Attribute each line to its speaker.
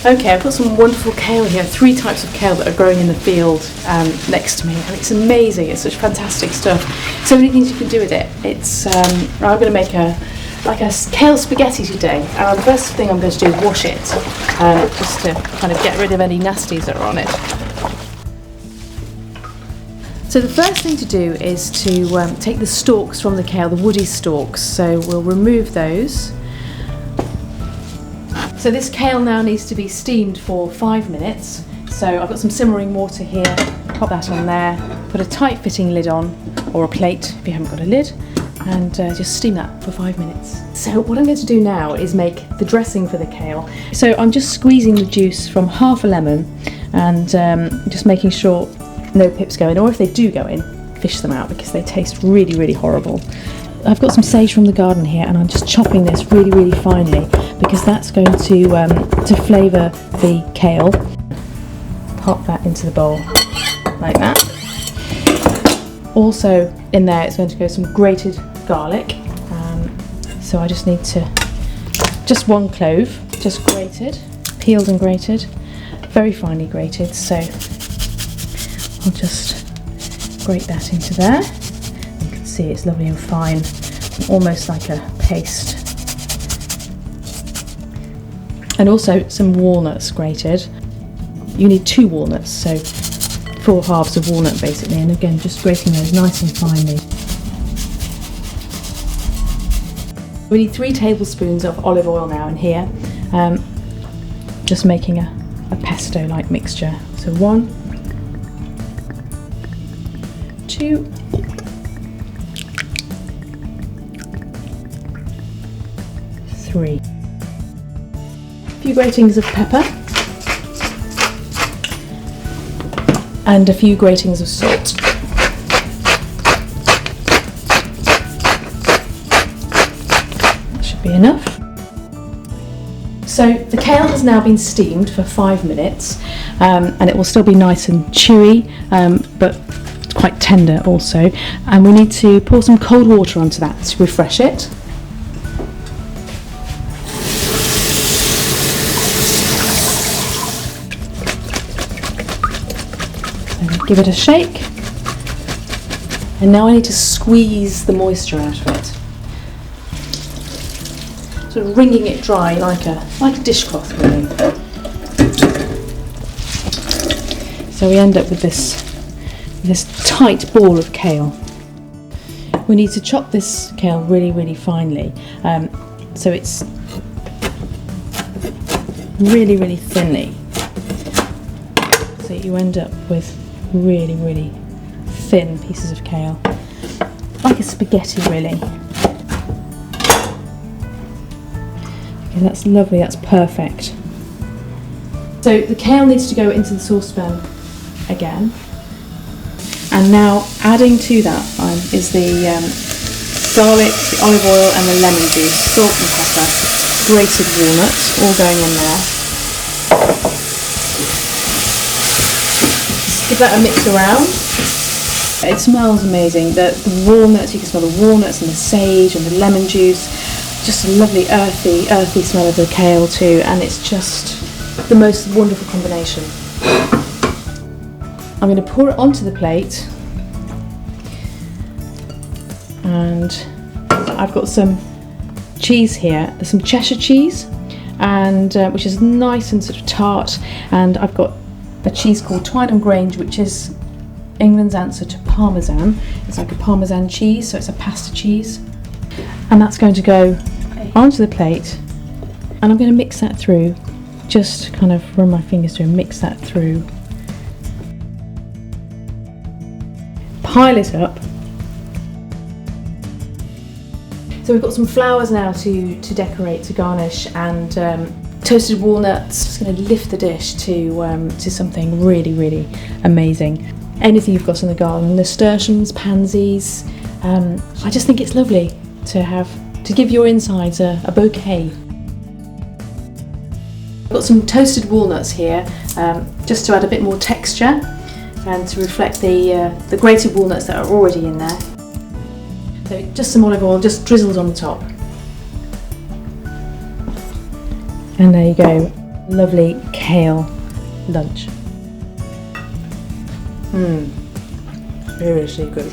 Speaker 1: Okay, I've got some wonderful kale here, 3 types of kale that are growing in the field next to me, and it's amazing. It's such fantastic stuff. So many things you can do with it. I'm going to make a kale spaghetti today. The first thing I'm going to do is wash it, just to kind of get rid of any nasties that are on it. So the first thing to do is to take the stalks from the kale, the woody stalks. So we'll remove those. So this kale now needs to be steamed for 5 minutes. So I've got some simmering water here, pop that on there, put a tight fitting lid on, or a plate if you haven't got a lid, and just steam that for 5 minutes. So what I'm going to do now is make the dressing for the kale. So I'm just squeezing the juice from half a lemon and just making sure no pips go in, or if they do go in, fish them out because they taste really, really horrible. I've got some sage from the garden here, and I'm just chopping this really, really finely because that's going to flavour the kale. Pop that into the bowl like that. Also in there it's going to go some grated garlic. So I just need just 1 clove, just grated, peeled and grated, very finely grated. So I'll just grate that into there. You can see it's lovely and fine, almost like a paste. And also some walnuts grated. You need 2 walnuts, so 4 halves of walnut basically, and again just grating those nice and finely. We need 3 tablespoons of olive oil now in here, just making a pesto-like mixture. So 1, 2, 3. A few gratings of pepper and a few gratings of salt. That should be enough. So the kale has now been steamed for 5 minutes, and it will still be nice and chewy, but quite tender also. And we need to pour some cold water onto that to refresh it. Give it a shake, and now I need to squeeze the moisture out of it, sort of wringing it dry like a dishcloth really. So we end up with this tight ball of kale. We need to chop this kale really, really finely, so it's really, really thinly, so you end up with really, really thin pieces of kale, like a spaghetti really. Okay, that's lovely, that's perfect. So the kale needs to go into the saucepan again, and now adding to that is the garlic, the olive oil and the lemon juice, salt and pepper, grated walnuts, all going in there. Give that a mix around. It smells amazing. The walnuts, you can smell the walnuts and the sage and the lemon juice. Just a lovely earthy smell of the kale too, and it's just the most wonderful combination. I'm going to pour it onto the plate, and I've got some cheese here. There's some Cheshire cheese, and which is nice and sort of tart, and I've got a cheese called Twynham Grange, which is England's answer to Parmesan. It's like a Parmesan cheese, so it's a pasta cheese. And that's going to go onto the plate, and I'm going to mix that through. Just kind of run my fingers through and mix that through. Pile it up. So we've got some flowers now to decorate, to garnish, and toasted walnuts. Just going to lift the dish to something really, really amazing. Anything you've got in the garden, nasturtiums, pansies. I just think it's lovely to give your insides a bouquet. I've got some toasted walnuts here, just to add a bit more texture and to reflect the grated walnuts that are already in there. So just some olive oil, just drizzled on the top. And there you go, lovely kale lunch. Seriously good.